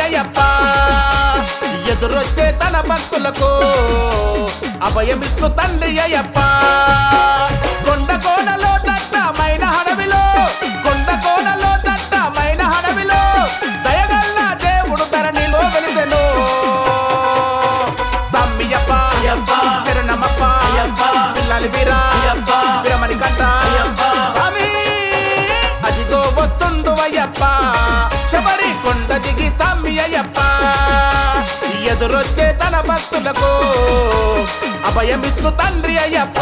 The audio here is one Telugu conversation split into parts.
అయ్యప్ప ఎదురొచ్చే తన భక్తులకు అభయమిస్తూ తండ్రి అయ్యప్ప కొండ కోనలో దట్టమైన హడవిలో కొండ కోనలో దట్టమైన హడవిలో దయగల్ల దేవుడు ధరణిలో వెలిసెను సమ్మియప్ప శరణమప్ప పిల్లలి వీరా వీరమణి కంట స్వామి అదిగో వస్తుండు అయ్యప్ప శబరి కొండ దిగి స్వామి అయ్యప్ప ఎదురొచ్చే తన భక్తులకు అభయమిస్తూ తండ్రి అయ్యప్ప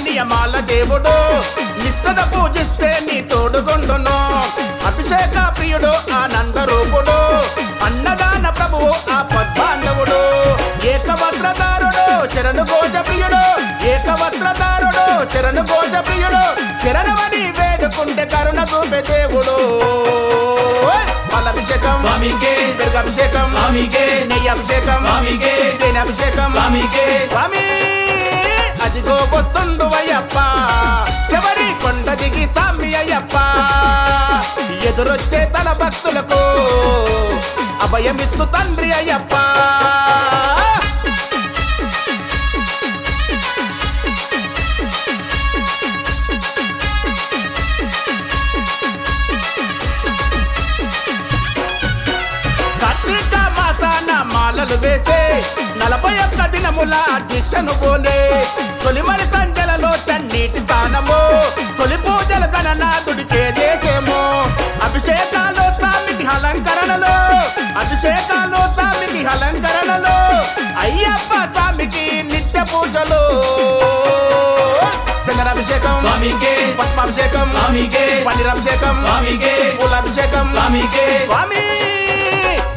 నియమాల దేవుడు నిష్ఠత పూజిస్తే నీ తోడుగొండును అభిషేక ప్రియుడు ఆనంద రూపుడు అన్నదాన ప్రభువు ఆ పద్బాంధవుడు ఏకవస్త్రధారుడు శరణు ఘోష ప్రియుడు ఏకవస్త్రధారుడు శరణు ఘోష ప్రియుడు శరణమని వేడుకుంటే కరుణ చూపే దేవుడు పాలభిషేకం పెరుగభిషేకం నెయ్యి అభిషేకం తేనె అభిషేకం స్వామి అదిగో వస్తుండు అయ్యప్ప శబరి కొండ దిగి స్వామి అయ్యప్ప ఎదురొచ్చే తన భక్తులకు అభయమిస్తూ తండ్రి అయ్యప్ప కార్తీక మాసాన మాలలు వేసే 41 దినముల దీక్షను పోనే తొలిమరి సంజలలో చన్నీటి స్థానము తొలి పూజల గణనాథుడికే చేసేమో అభిషేకాలు స్వామికి అలంకరణలో అభిషేకాలు స్వామికి అలంకరణలో అయ్యప్ప స్వామికి నిత్య పూజలు చంద్రాభిషేకం పద్మాభిషేకం పన్నీరాభిషేకం పూలాభిషేకం స్వామి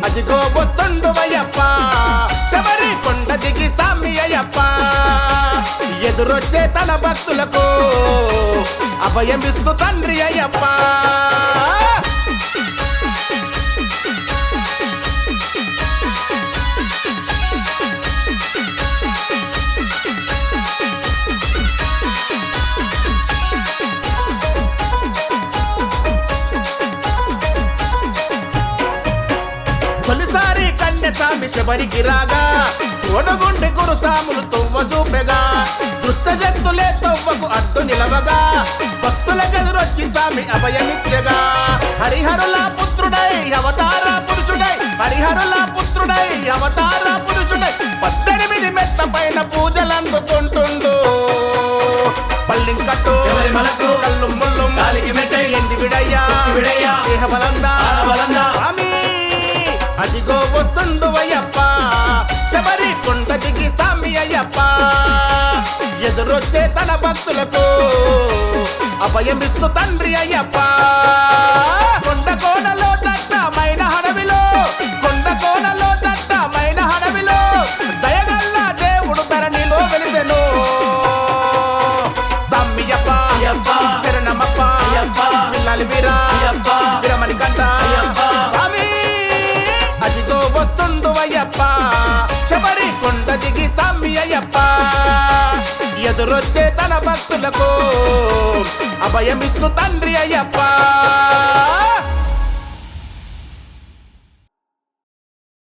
అదిగో వస్తుండు అయ్యప్ప శబరి కొండ దిగి స్వామి అయ్యప్ప ఎదురొచ్చే తన భక్తులకు అభయమిస్తూ తండ్రి అయ్యప్ప తొలిసారి కన్యస్వామి శబరికి రాగా తోడగుండె గురుసాములు తొవ్వ చూపెగా దుష్ట శక్తులే తొవ్వకు అడ్డు నిలవగా భక్తులకెదురొచ్చి స్వామి అభయమిచ్చగా హరిహరుల పుత్రుడై అవతార పురుషుడై హరిహరుల పుత్రుడై అవతార పురుషుడై 18 మెట్ల పైన పూజలందుకుంటుండు పల్లింకట్టు కల్లు ముల్లు ఎండి విడయ్యా దేహబలందా స్వామి అదిగో వస్తుండు అయ్యప్ప శబరి కొండ దిగి స్వామి అయ్యప్ప ఎదురొచ్చే తన భక్తులకు అభయమిస్తూ తండ్రి అయ్యప్ప కొండ కోనలో దట్టమైన హడవిలో కొండ కోనలో దట్టమైన హడవిలో దయగల్ల దేవుడు ధరణిలో వెలిసెను సమ్మియప్ప శరణమప్ప పిల్లలి వీరా వీరమణి కంట అదిగో వస్తుండు అయ్యప్ప శబరి కొండ దిగి స్వామి అయ్యప్ప ఎదురొచ్చే తన భక్తులకు అభయమిస్తూ తండ్రి అయ్యప్ప